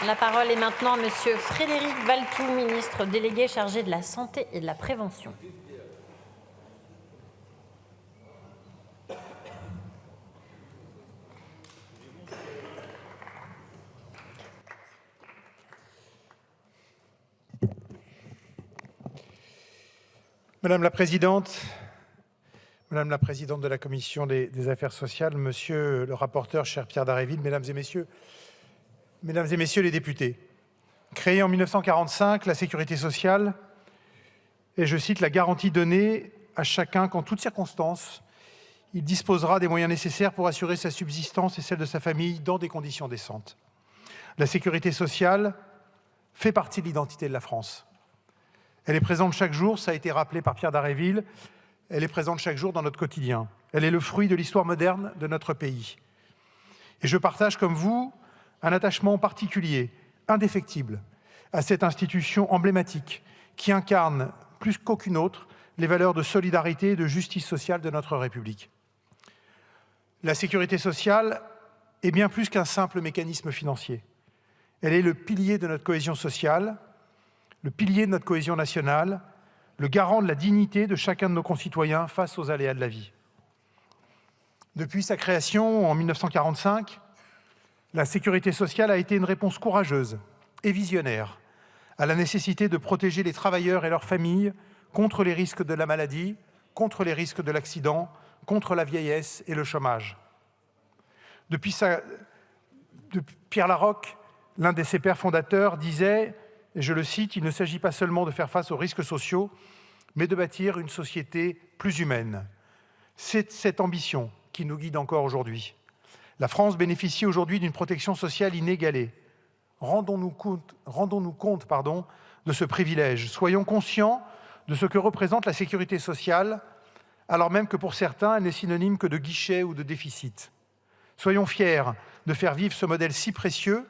La parole est maintenant à Monsieur Frédéric Valletoux, ministre délégué chargé de la Santé et de la Prévention. Madame la Présidente, Madame la Présidente de la Commission des Affaires sociales, Monsieur le rapporteur, cher Pierre Dharréville, Mesdames et Messieurs les députés. Créée en 1945, la sécurité sociale est, je cite, la garantie donnée à chacun qu'en toutes circonstances, il disposera des moyens nécessaires pour assurer sa subsistance et celle de sa famille dans des conditions décentes. La sécurité sociale fait partie de l'identité de la France. Elle est présente chaque jour, ça a été rappelé par Pierre Dharréville, elle est présente chaque jour dans notre quotidien. Elle est le fruit de l'histoire moderne de notre pays. Et je partage, comme vous, un attachement particulier, indéfectible, à cette institution emblématique qui incarne, plus qu'aucune autre, les valeurs de solidarité et de justice sociale de notre République. La sécurité sociale est bien plus qu'un simple mécanisme financier. Elle est le pilier de notre cohésion sociale, le pilier de notre cohésion nationale, le garant de la dignité de chacun de nos concitoyens face aux aléas de la vie. Depuis sa création en 1945, la sécurité sociale a été une réponse courageuse et visionnaire à la nécessité de protéger les travailleurs et leurs familles contre les risques de la maladie, contre les risques de l'accident, contre la vieillesse et le chômage. Pierre Laroque, l'un de ses pères fondateurs, disait, et je le cite, « Il ne s'agit pas seulement de faire face aux risques sociaux, mais de bâtir une société plus humaine. » C'est cette ambition qui nous guide encore aujourd'hui. La France bénéficie aujourd'hui d'une protection sociale inégalée. Rendons-nous compte, de ce privilège. Soyons conscients de ce que représente la sécurité sociale, alors même que pour certains, elle n'est synonyme que de guichet ou de déficit. Soyons fiers de faire vivre ce modèle si précieux.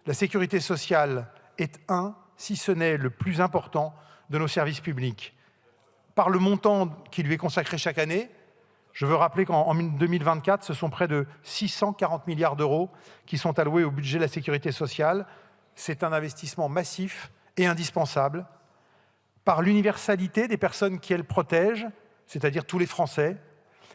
La sécurité sociale est si ce n'est le plus important de nos services publics. Par le montant qui lui est consacré chaque année, je veux rappeler qu'en 2024, ce sont près de 640 milliards d'euros qui sont alloués au budget de la sécurité sociale. C'est un investissement massif et indispensable. Par l'universalité des personnes qu'elle protège, c'est-à-dire tous les Français,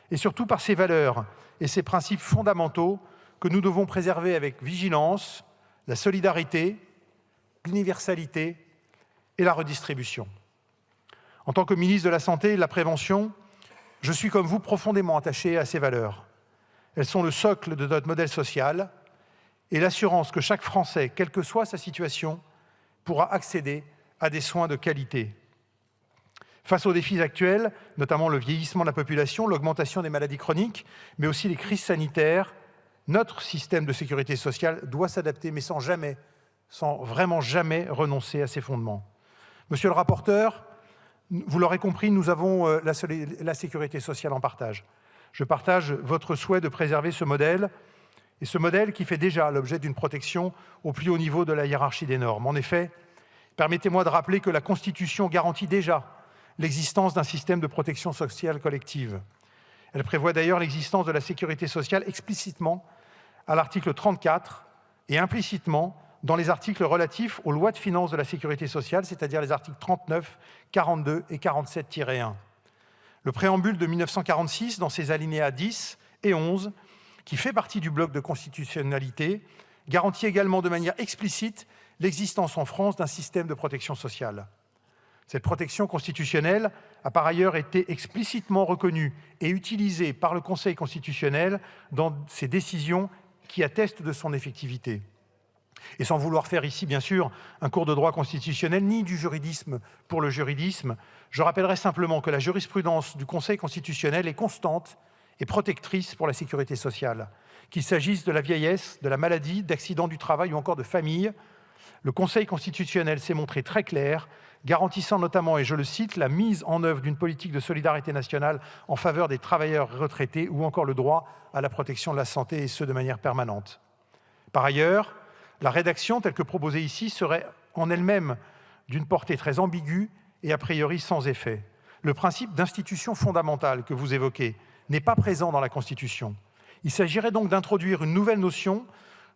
et surtout par ses valeurs et ses principes fondamentaux que nous devons préserver avec vigilance, la solidarité, l'universalité et la redistribution. En tant que ministre de la Santé et de la Prévention, je suis comme vous profondément attaché à ces valeurs. Elles sont le socle de notre modèle social et l'assurance que chaque Français, quelle que soit sa situation, pourra accéder à des soins de qualité. Face aux défis actuels, notamment le vieillissement de la population, l'augmentation des maladies chroniques, mais aussi les crises sanitaires, notre système de sécurité sociale doit s'adapter, mais sans vraiment jamais renoncer à ses fondements. Monsieur le rapporteur, vous l'aurez compris, nous avons la sécurité sociale en partage. Je partage votre souhait de préserver ce modèle, et ce modèle qui fait déjà l'objet d'une protection au plus haut niveau de la hiérarchie des normes. En effet, permettez-moi de rappeler que la Constitution garantit déjà l'existence d'un système de protection sociale collective. Elle prévoit d'ailleurs l'existence de la sécurité sociale explicitement à l'article 34 et implicitement dans les articles relatifs aux lois de finances de la sécurité sociale, c'est-à-dire les articles 39, 42 et 47-1. Le préambule de 1946, dans ses alinéas 10 et 11, qui fait partie du bloc de constitutionnalité, garantit également de manière explicite l'existence en France d'un système de protection sociale. Cette protection constitutionnelle a par ailleurs été explicitement reconnue et utilisée par le Conseil constitutionnel dans ses décisions qui attestent de son effectivité. Et sans vouloir faire ici, bien sûr, un cours de droit constitutionnel, ni du juridisme pour le juridisme, je rappellerai simplement que la jurisprudence du Conseil constitutionnel est constante et protectrice pour la sécurité sociale. Qu'il s'agisse de la vieillesse, de la maladie, d'accidents du travail ou encore de famille, le Conseil constitutionnel s'est montré très clair, garantissant notamment, et je le cite, la mise en œuvre d'une politique de solidarité nationale en faveur des travailleurs retraités ou encore le droit à la protection de la santé, et ce de manière permanente. Par ailleurs, la rédaction telle que proposée ici serait en elle-même d'une portée très ambiguë et a priori sans effet. Le principe d'institution fondamentale que vous évoquez n'est pas présent dans la Constitution. Il s'agirait donc d'introduire une nouvelle notion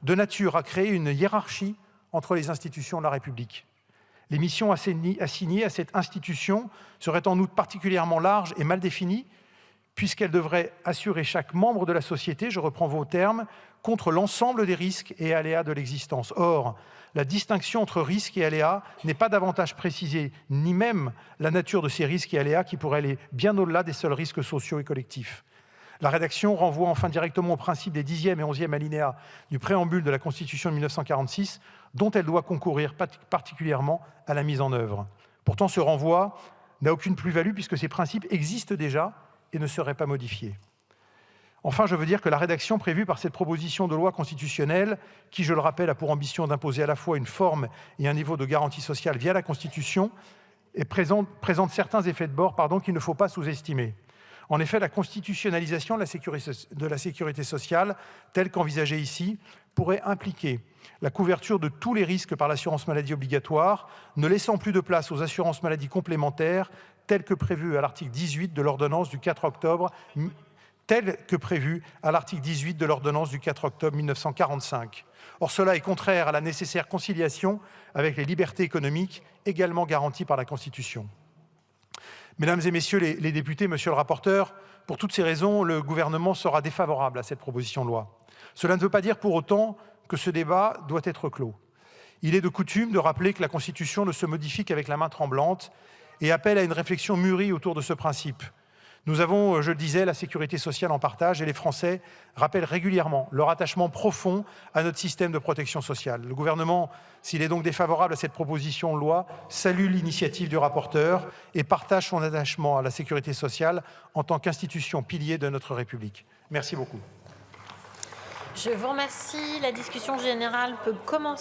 de nature à créer une hiérarchie entre les institutions de la République. Les missions assignées à cette institution seraient en outre particulièrement larges et mal définies, puisqu'elles devraient assurer chaque membre de la société, je reprends vos termes, contre l'ensemble des risques et aléas de l'existence. Or, la distinction entre risques et aléas n'est pas davantage précisée, ni même la nature de ces risques et aléas qui pourraient aller bien au-delà des seuls risques sociaux et collectifs. La rédaction renvoie enfin directement au principe des 10e et 11e alinéas du préambule de la Constitution de 1946, dont elle doit concourir particulièrement à la mise en œuvre. Pourtant, ce renvoi n'a aucune plus-value puisque ces principes existent déjà et ne seraient pas modifiés. Enfin, je veux dire que la rédaction prévue par cette proposition de loi constitutionnelle, qui, je le rappelle, a pour ambition d'imposer à la fois une forme et un niveau de garantie sociale via la Constitution, présente certains effets de bord qu'il ne faut pas sous-estimer. En effet, la constitutionnalisation de la sécurité sociale, telle qu'envisagée ici, pourrait impliquer la couverture de tous les risques par l'assurance maladie obligatoire, ne laissant plus de place aux assurances maladie complémentaires, telles que prévues à l'article 18 de l'ordonnance du 4 octobre 1945. Or, cela est contraire à la nécessaire conciliation avec les libertés économiques également garanties par la Constitution. Mesdames et messieurs les députés, monsieur le rapporteur, pour toutes ces raisons, le gouvernement sera défavorable à cette proposition de loi. Cela ne veut pas dire pour autant que ce débat doit être clos. Il est de coutume de rappeler que la Constitution ne se modifie qu'avec la main tremblante et appelle à une réflexion mûrie autour de ce principe. Nous avons, je le disais, la sécurité sociale en partage et les Français rappellent régulièrement leur attachement profond à notre système de protection sociale. Le gouvernement, s'il est donc défavorable à cette proposition de loi, salue l'initiative du rapporteur et partage son attachement à la sécurité sociale en tant qu'institution pilier de notre République. Merci beaucoup. Je vous remercie. La discussion générale peut commencer.